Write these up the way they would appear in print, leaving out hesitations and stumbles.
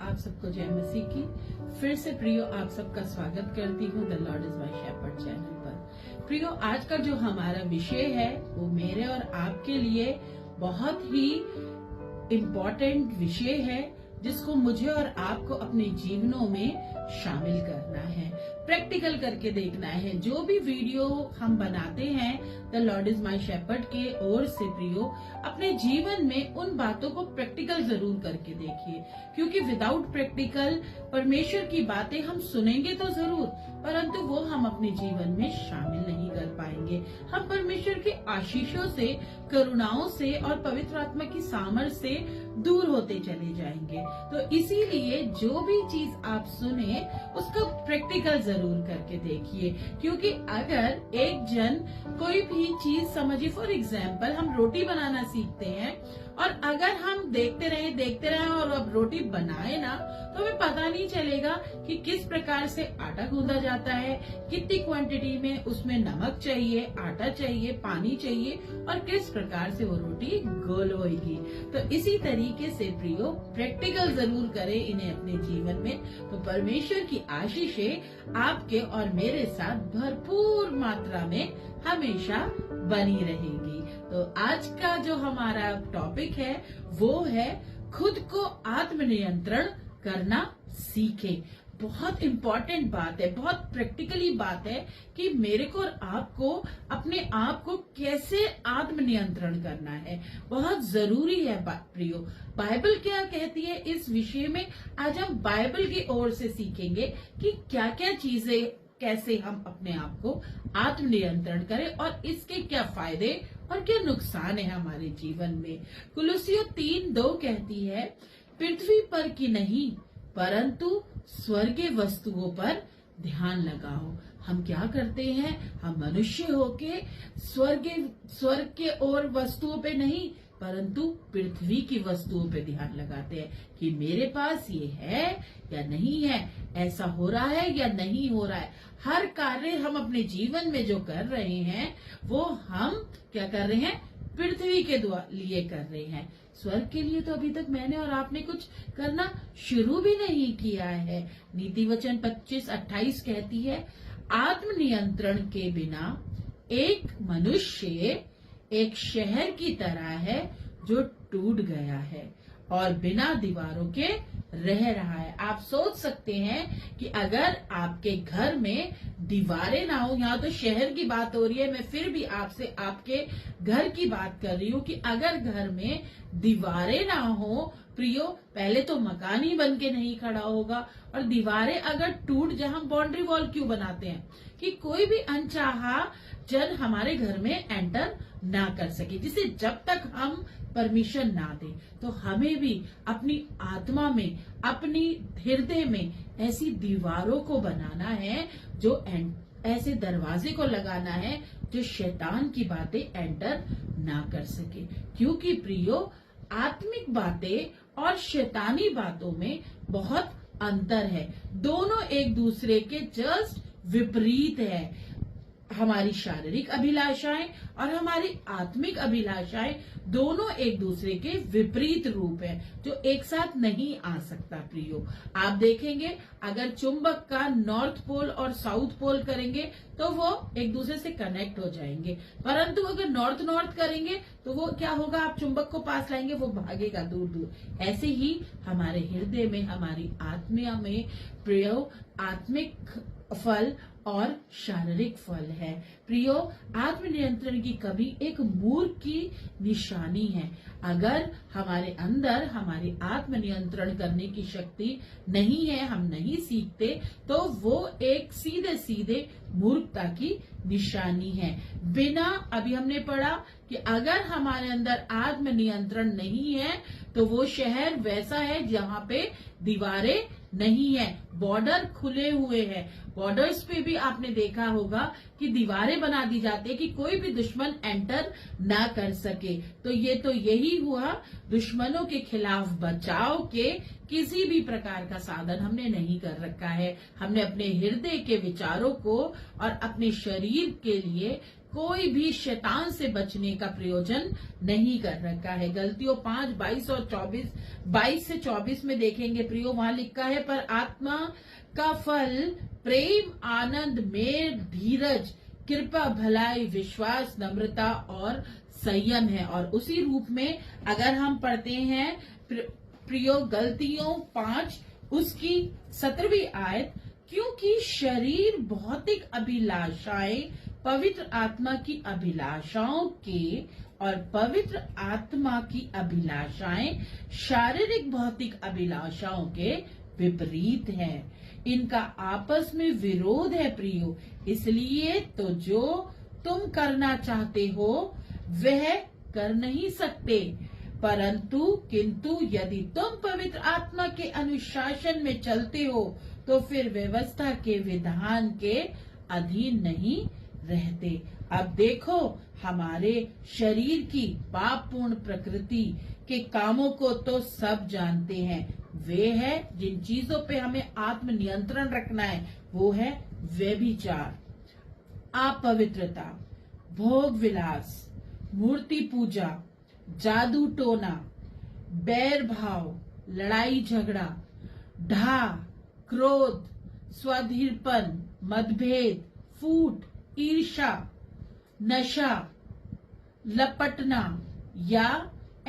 आप सबको जय मसीह की। फिर से प्रियो आप सबका स्वागत करती हूँ the lord is my shepherd channel पर। प्रियो आज का जो हमारा विषय है वो मेरे और आपके लिए बहुत ही इम्पोर्टेंट विषय है, जिसको मुझे और आपको अपने जीवनों में शामिल करना है, प्रैक्टिकल करके देखना है। जो भी वीडियो हम बनाते हैं the lord is my shepherd के ओर से प्रियो, अपने जीवन में उन बातों को प्रैक्टिकल जरूर करके देखिए, क्योंकि विदाउट प्रैक्टिकल परमेश्वर की बातें हम सुनेंगे तो जरूर, परंतु वो हम अपने जीवन में शामिल नहीं कर पाएंगे। हम परमेश्वर की आशीषों से, करुणाओं से और पवित्र आत्मा की सामर्थ्य से दूर होते चले जाएंगे। तो इसीलिए जो भी चीज आप सुने उसका प्रैक्टिकल जरूर करके देखिए, क्योंकि अगर एक जन कोई भी चीज समझिए, फॉर एग्जाम्पल हम रोटी बनाना सीखते हैं और अगर हम देखते रहे और अब रोटी बनाए ना, तो हमें पता नहीं चलेगा कि किस प्रकार से आटा गूंदा जाता है, कितनी क्वांटिटी में उसमें नमक चाहिए, आटा चाहिए, पानी चाहिए और किस प्रकार से वो रोटी गोल होगी। तो इसी तरीके से प्रियो प्रैक्टिकल जरूर करें इन्हें अपने जीवन में, तो परमेश्वर की आशीषें आपके और मेरे साथ भरपूर मात्रा में हमेशा बनी रहेगी। तो आज का जो हमारा टॉपिक है वो है खुद को आत्मनियंत्रण करना सीखें। बहुत इम्पोर्टेंट बात है, बहुत प्रैक्टिकली बात है कि मेरे को और आपको अपने आप को कैसे आत्मनियंत्रण करना है, बहुत जरूरी है प्रियो। बाइबल क्या कहती है इस विषय में, आज हम बाइबल की ओर से सीखेंगे कि क्या क्या चीजें, कैसे हम अपने आप को आत्मनियंत्रण करें और इसके क्या फायदे और क्या नुकसान है हमारे जीवन में। कुलुस्सियों 3:2 कहती है, पृथ्वी पर की नहीं परंतु स्वर्गीय वस्तुओं पर ध्यान लगाओ। हम क्या करते हैं, हम मनुष्य होके स्वर्ग के और वस्तुओं पे नहीं परंतु पृथ्वी की वस्तुओं पे ध्यान लगाते हैं कि मेरे पास ये है या नहीं है, ऐसा हो रहा है या नहीं हो रहा है। हर कार्य हम अपने जीवन में जो कर रहे हैं वो हम क्या कर रहे हैं, पृथ्वी के लिए कर रहे हैं। स्वर्ग के लिए तो अभी तक मैंने और आपने कुछ करना शुरू भी नहीं किया है। नीति वचन 25:28 कहती है, आत्मनियंत्रण के बिना एक मनुष्य एक शहर की तरह है जो टूट गया है और बिना दीवारों के रह रहा है। आप सोच सकते हैं कि अगर आपके घर में दीवारें ना हो, यहाँ तो शहर की बात हो रही है, मैं फिर भी आपसे आपके घर की बात कर रही हूँ कि अगर घर में दीवारें ना हो प्रियो, पहले तो मकान ही बन के नहीं खड़ा होगा। और दीवारें अगर टूट जाए, हम बाउंड्री वॉल क्यों बनाते हैं कि कोई भी अनचाहा जन हमारे घर में एंटर ना कर सके, जिसे जब तक हम परमिशन ना दें। तो हमें भी अपनी आत्मा में, अपनी हृदय में ऐसी दीवारों को बनाना है, जो ऐसे दरवाजे को लगाना है जो शैतान की बातें एंटर ना कर सके। क्योंकि प्रियो आत्मिक बातें और शैतानी बातों में बहुत अंतर है, दोनों एक दूसरे के जस्ट विपरीत है। हमारी शारीरिक अभिलाषाएं और हमारी आत्मिक अभिलाषाएं दोनों एक दूसरे के विपरीत रूप है, जो एक साथ नहीं आ सकता प्रियो। आप देखेंगे अगर चुंबक का नॉर्थ पोल और साउथ पोल करेंगे तो वो एक दूसरे से कनेक्ट हो जाएंगे, परंतु अगर नॉर्थ नॉर्थ करेंगे तो वो क्या होगा, आप चुंबक को पास लाएंगे, वो भागेगा दूर दूर। ऐसे ही हमारे हृदय में, हमारी आत्मा में प्रियो आत्मिक फल और शारीरिक फल है। प्रियो आत्मनियंत्रण की कमी एक मूर्ख की निशानी है। अगर हमारे अंदर हमारी आत्मनियंत्रण करने की शक्ति नहीं है, हम नहीं सीखते, तो वो एक सीधे सीधे मूर्खता की निशानी है। बिना, अभी हमने पढ़ा कि अगर हमारे अंदर आत्मनियंत्रण नहीं है तो वो शहर वैसा है जहाँ पे दीवारें नहीं है, बॉर्डर खुले हुए हैं। बॉर्डर्स पे भी आपने देखा होगा कि दीवारें बना दी जाती है कि कोई भी दुश्मन एंटर ना कर सके। तो यही हुआ, दुश्मनों के खिलाफ बचाव के किसी भी प्रकार का साधन हमने नहीं कर रखा है। हमने अपने हृदय के विचारों को और अपने शरीर के लिए कोई भी शैतान से बचने का प्रयोजन नहीं कर रखा है। गलतियों 5, 22 और 24, 22 से 24 में देखेंगे प्रियो, वहां लिखा है, पर आत्मा का फल प्रेम, आनंद, मेल, धीरज, कृपा, भलाई, विश्वास, नम्रता और संयम है। और उसी रूप में अगर हम पढ़ते हैं प्रियो गलतियों 5 उसकी 17वीं आयत, क्योंकि शरीर भौतिक अभिलाषाएं पवित्र आत्मा की अभिलाषाओं के और पवित्र आत्मा की अभिलाषाएं शारीरिक भौतिक अभिलाषाओं के विपरीत हैं। इनका आपस में विरोध है प्रियो। इसलिए तो जो तुम करना चाहते हो वह कर नहीं सकते, किंतु यदि तुम पवित्र आत्मा के अनुशासन में चलते हो तो फिर व्यवस्था के विधान के अधीन नहीं रहते। अब देखो, हमारे शरीर की पापपूर्ण प्रकृति के कामों को तो सब जानते हैं। वे है जिन चीजों पे हमें आत्म नियंत्रण रखना है, वो है व्यभिचार, अपवित्रता, भोग विलास, मूर्ति पूजा, जादू टोना, बैर भाव, लड़ाई झगड़ा, ढा, क्रोध, स्वाधीरपन, मतभेद, फूट, ईर्ष्या, नशा, लपटना या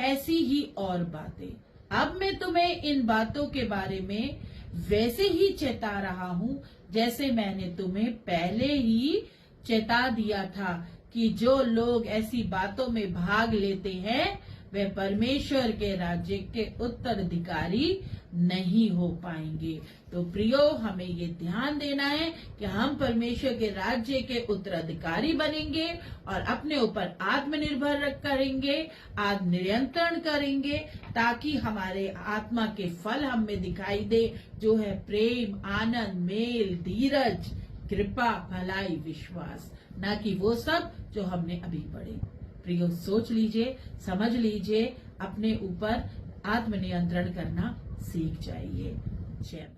ऐसी ही और बातें। अब मैं तुम्हें इन बातों के बारे में वैसे ही चेता रहा हूँ जैसे मैंने तुम्हें पहले ही चेता दिया था कि जो लोग ऐसी बातों में भाग लेते हैं वे परमेश्वर के राज्य के उत्तराधिकारी नहीं हो पाएंगे। तो प्रियो, हमें ये ध्यान देना है कि हम परमेश्वर के राज्य के उत्तराधिकारी बनेंगे और अपने ऊपर आत्मनिर्भर करेंगे, आत्म नियंत्रण करेंगे, ताकि हमारे आत्मा के फल हम में दिखाई दे, जो है प्रेम, आनंद, मेल, धीरज, कृपा, भलाई, विश्वास, ना कि वो सब जो हमने अभी पढ़े। प्रियो, सोच लीजिए, समझ लीजिए, अपने ऊपर आत्म नियंत्रण करना सीख जाइए। जय